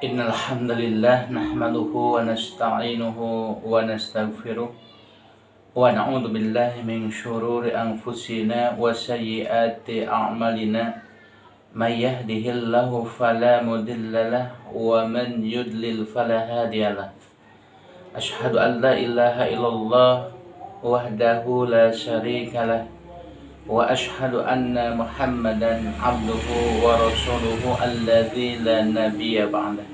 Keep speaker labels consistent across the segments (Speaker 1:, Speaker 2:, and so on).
Speaker 1: Innal hamdalillah nahmaduhu wa nasta'inuhu wa nastaghfiruh wa na'udzu billahi min syururi anfusina wa sayyiati a'malina may yahdihillahu fala mudhillalah wa man yudlil fala hadiyalah. Asyhadu an la ilaha illallah wahdahu la syarikalah wa asyhadu anna Muhammadan abduhu wa rasuluhu alladzi la nabiyya ba'dah.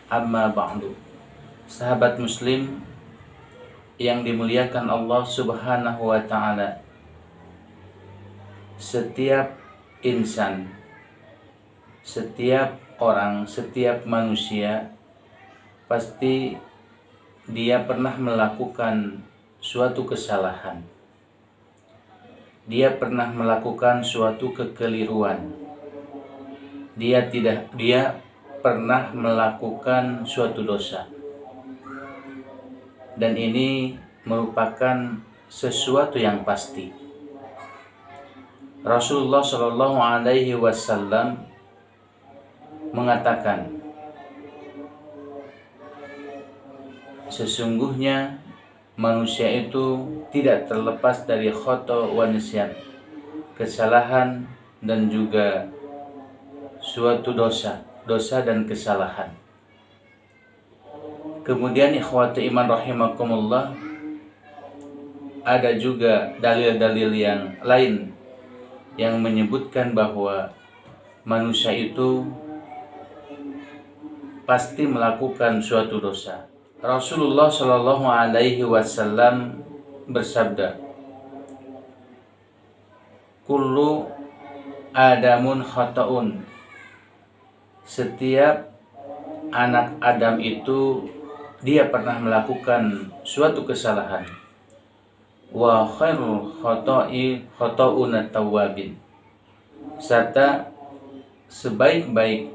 Speaker 1: Amma ba'du. Sahabat muslim yang dimuliakan Allah Subhanahu wa taala. Setiap insan, setiap orang, setiap manusia pasti dia pernah melakukan suatu kesalahan. Dia pernah melakukan suatu kekeliruan. Dia pernah melakukan suatu dosa. Dan ini merupakan sesuatu yang pasti. Rasulullah Shallallahu Alaihi Wasallam mengatakan, sesungguhnya manusia itu tidak terlepas dari khata wa nisyan, kesalahan dan juga suatu dosa dan kesalahan. Kemudian ikhwati iman rahimakumullah, ada juga dalil-dalil yang lain yang menyebutkan bahwa manusia itu pasti melakukan suatu dosa. Rasulullah Shallallahu Alaihi Wasallam bersabda, kullu adamun khata'un, setiap anak Adam itu dia pernah melakukan suatu kesalahan. Wa khairul khata'i khata'un tawwabin, serta sebaik-baik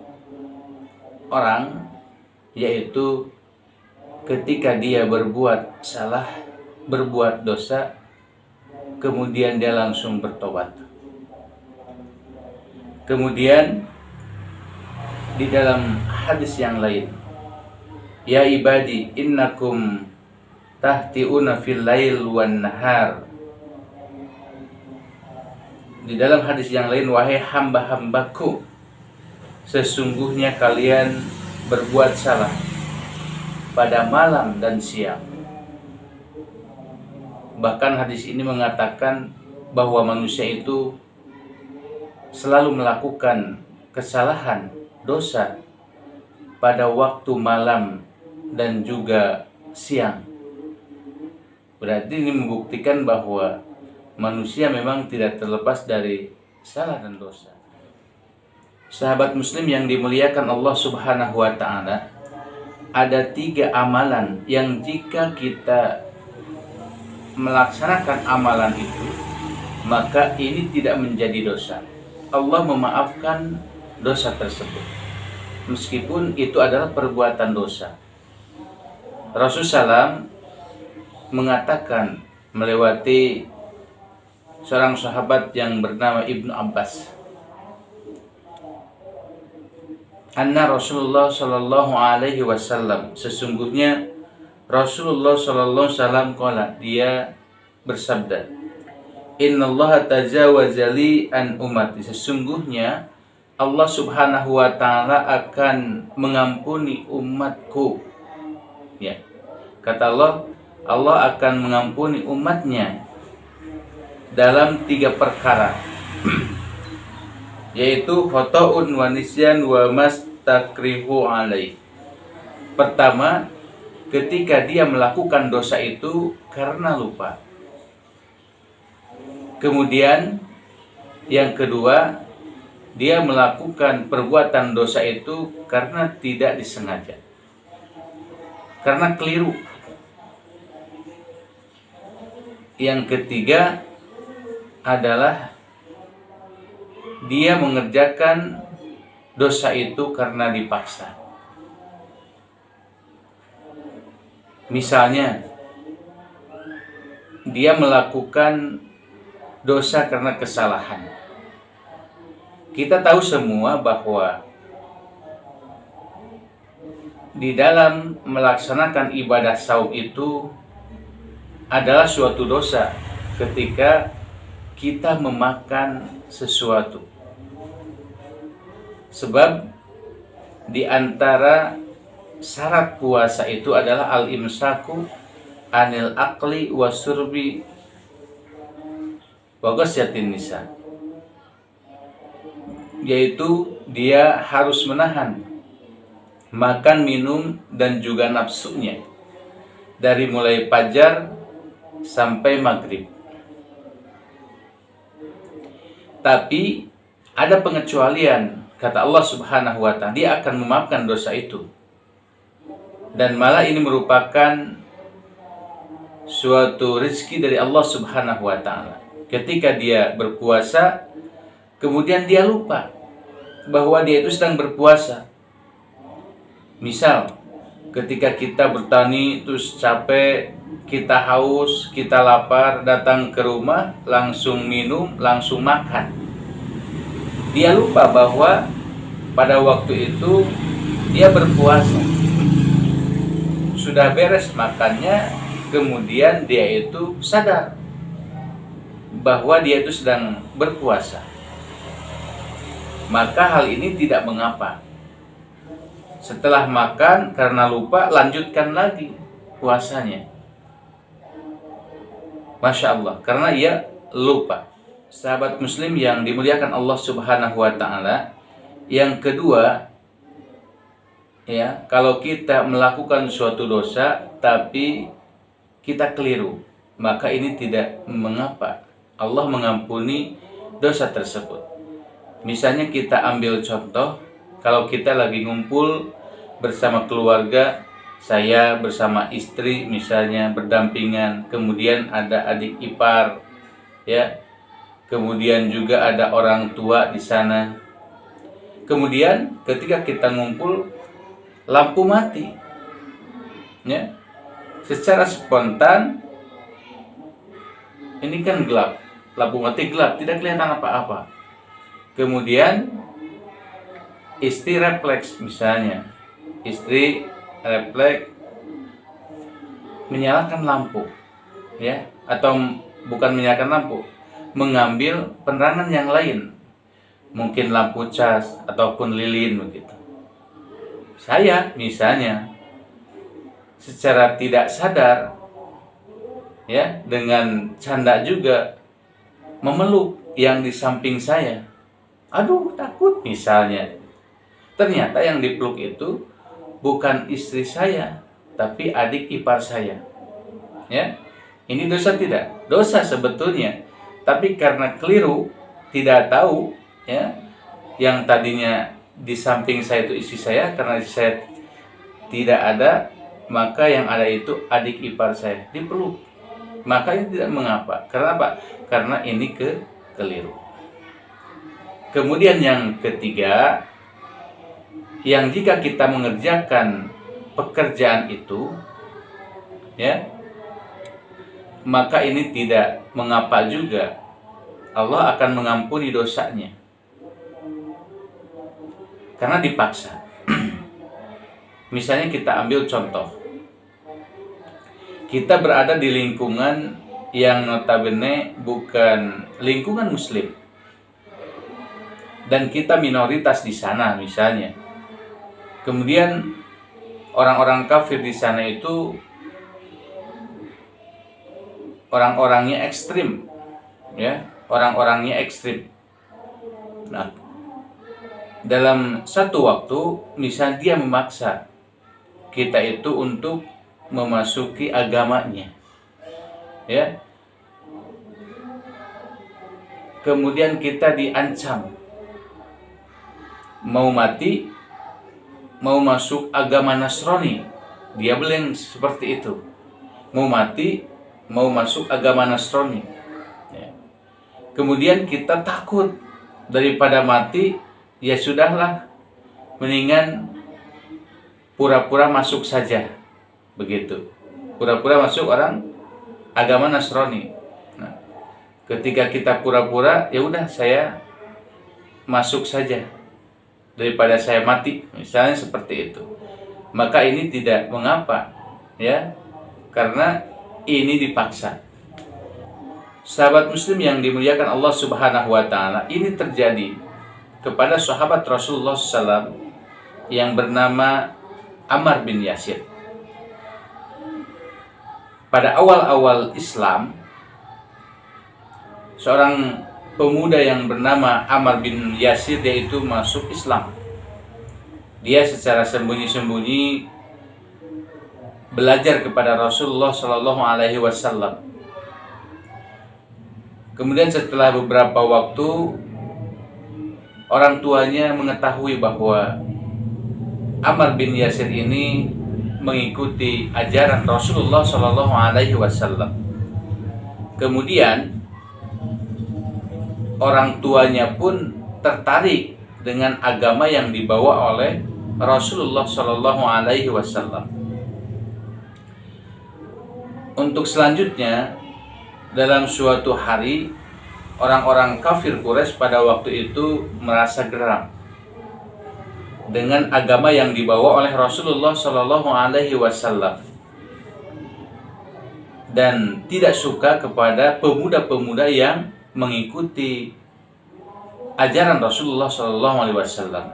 Speaker 1: orang yaitu ketika dia berbuat salah, berbuat dosa, kemudian dia langsung bertobat. Kemudian di dalam hadis yang lain, ya ibadi innakum tahti'una fil lail wan nahar. Di dalam hadis yang lain, wahai hamba-hambaku, sesungguhnya kalian berbuat salah pada malam dan siang. Bahkan hadis ini mengatakan bahwa manusia itu selalu melakukan kesalahan, dosa pada waktu malam dan juga siang. Berarti ini membuktikan bahwa manusia memang tidak terlepas dari salah dan dosa. Sahabat muslim yang dimuliakan Allah Subhanahu wa ta'ala, ada 3 amalan yang jika kita melaksanakan amalan itu, maka ini tidak menjadi dosa. Allah memaafkan dosa tersebut, meskipun itu adalah perbuatan dosa. Rasulullah SAW mengatakan melewati seorang sahabat yang bernama Ibnu Abbas, anna Rasulullah Sallallahu Alaihi Wasallam, sesungguhnya Rasulullah Sallallahu Alaihi Wasallam qala, dia bersabda, innallaha tajawaza li an ummati, sesungguhnya Allah Subhanahu wa taala akan mengampuni umatku. Ya. Kata Allah, Allah akan mengampuni umatnya dalam 3 perkara. Yaitu khata'un wa nisyan wa mastakrihu alaih. Pertama, ketika dia melakukan dosa itu karena lupa. Kemudian yang kedua, dia melakukan perbuatan dosa itu karena tidak disengaja, karena keliru. Yang ketiga adalah dia mengerjakan dosa itu karena dipaksa. Misalnya, dia melakukan dosa karena kesalahan. Kita tahu semua bahwa di dalam melaksanakan ibadah saum itu adalah suatu dosa ketika kita memakan sesuatu. Sebab di antara syarat puasa itu adalah al-imsaku anil akli wasurbi wa ghasyatin nisa, yaitu dia harus menahan makan, minum, dan juga nafsunya dari mulai fajar sampai maghrib. Tapi ada pengecualian, kata Allah Subhanahu wa Ta'ala, Dia akan memaafkan dosa itu. Dan malah ini merupakan suatu rezeki dari Allah Subhanahu wa Ta'ala. Ketika dia berpuasa, kemudian dia lupa bahwa dia itu sedang berpuasa. Misal, ketika kita bertani terus capek, kita haus, kita lapar, datang ke rumah, langsung minum, langsung makan. Dia lupa bahwa pada waktu itu dia berpuasa. Sudah beres makannya, kemudian dia itu sadar bahwa dia itu sedang berpuasa. Maka hal ini tidak mengapa. Setelah makan karena lupa, lanjutkan lagi puasanya. Masya Allah, karena ia lupa. Sahabat muslim yang dimuliakan Allah Subhanahu wa Ta'ala, yang kedua, ya, kalau kita melakukan suatu dosa tapi kita keliru, maka ini tidak mengapa. Allah mengampuni dosa tersebut. Misalnya kita ambil contoh, kalau kita lagi ngumpul bersama keluarga, saya bersama istri misalnya berdampingan, kemudian ada adik ipar, ya, kemudian juga ada orang tua di sana. Kemudian ketika kita ngumpul, lampu mati, ya, secara spontan ini kan gelap, lampu mati gelap, tidak kelihatan apa-apa. Kemudian istri refleks, misalnya istri refleks menyalakan lampu, ya, atau bukan menyalakan lampu, mengambil penerangan yang lain, mungkin lampu cas ataupun lilin begitu. Saya misalnya secara tidak sadar, ya, dengan canda juga memeluk yang di samping saya. Aduh, takut misalnya. Ternyata yang dipeluk itu bukan istri saya, tapi adik ipar saya. Ya, ini dosa tidak? Dosa sebetulnya, tapi karena keliru, tidak tahu, ya, yang tadinya di samping saya itu istri saya, karena istri saya tidak ada, maka yang ada itu adik ipar saya, dipeluk. Maka ini tidak mengapa. Karena apa? Karena ini keliru. Kemudian yang ketiga, yang jika kita mengerjakan pekerjaan itu, ya, maka ini tidak mengapa juga. Allah akan mengampuni dosanya karena dipaksa. Misalnya kita ambil contoh, kita berada di lingkungan yang notabene bukan lingkungan muslim, dan kita minoritas di sana misalnya. Kemudian orang-orang kafir di sana itu orang-orangnya ekstrim, ya, orang-orangnya ekstrim. Nah, dalam satu waktu misalnya dia memaksa kita itu untuk memasuki agamanya, ya. Kemudian kita diancam mau mati, mau masuk agama Nasrani. Dia bilang seperti itu, mau mati, mau masuk agama Nasrani, ya. Kemudian kita takut, daripada mati, ya sudahlah, mendingan pura-pura masuk saja, begitu, pura-pura masuk orang agama Nasrani. Nah, ketika kita pura-pura, ya udah saya masuk saja daripada saya mati, misalnya seperti itu. maka ini tidak mengapa, ya, karena ini dipaksa. Sahabat muslim yang dimuliakan Allah Subhanahu wa taala, ini terjadi kepada sahabat Rasulullah SAW yang bernama Ammar bin Yasir. Pada awal-awal Islam, seorang pemuda yang bernama Ammar bin Yasir, dia itu masuk Islam. Dia secara sembunyi-sembunyi belajar kepada Rasulullah Shallallahu Alaihi Wasallam. Kemudian setelah beberapa waktu, orang tuanya mengetahui bahwa Ammar bin Yasir ini mengikuti ajaran Rasulullah Shallallahu Alaihi Wasallam. Kemudian orang tuanya pun tertarik dengan agama yang dibawa oleh Rasulullah Shallallahu Alaihi Wasallam. Untuk selanjutnya, dalam suatu hari, orang-orang kafir Quraisy pada waktu itu merasa geram dengan agama yang dibawa oleh Rasulullah Shallallahu Alaihi Wasallam dan tidak suka kepada pemuda-pemuda yang mengikuti ajaran Rasulullah Shallallahu Alaihi Wasallam.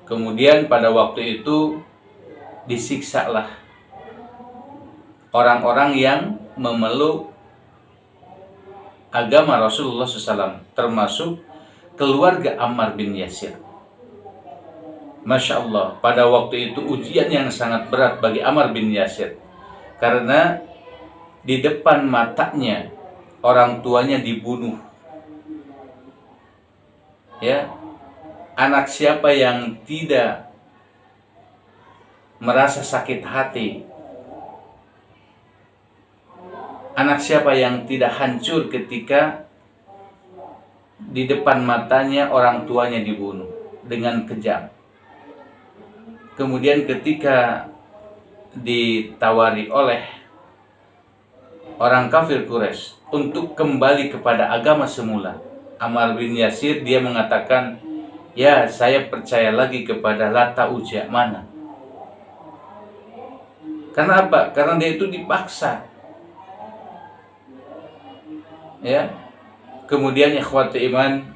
Speaker 1: Kemudian pada waktu itu disiksalah orang-orang yang memeluk agama Rasulullah SAW, termasuk keluarga Ammar bin Yasir. Masya Allah, pada waktu itu ujian yang sangat berat bagi Ammar bin Yasir, karena di depan matanya orang tuanya dibunuh. Ya, anak siapa yang tidak merasa sakit hati? Anak siapa yang tidak hancur ketika di depan matanya orang tuanya dibunuh dengan kejam? Kemudian ketika ditawari oleh orang kafir Quraisy untuk kembali kepada agama semula, Ammar bin Yasir dia mengatakan, ya, saya percaya lagi kepada Lata Uzza mana. Karena apa? Karena dia itu dipaksa. Ya. Kemudian ikhwati iman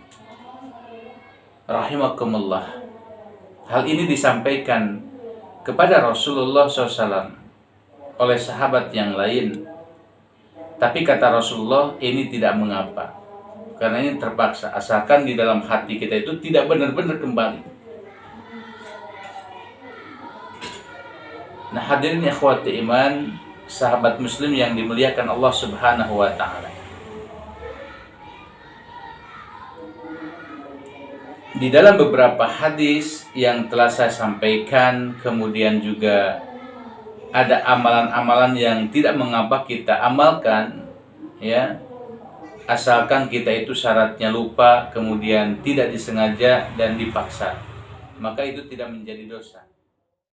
Speaker 1: rahimakumullah, hal ini disampaikan kepada Rasulullah SAW oleh sahabat yang lain. Tapi kata Rasulullah, ini tidak mengapa, karena ini terpaksa, asalkan di dalam hati kita itu tidak benar-benar kembali. Nah, hadirin ikhwati iman, sahabat muslim yang dimuliakan Allah Subhanahu wa taala. Di dalam beberapa hadis yang telah saya sampaikan, kemudian juga ada amalan-amalan yang tidak mengapa kita amalkan, ya, asalkan kita itu syaratnya lupa, kemudian tidak disengaja dan dipaksa, maka itu tidak menjadi dosa.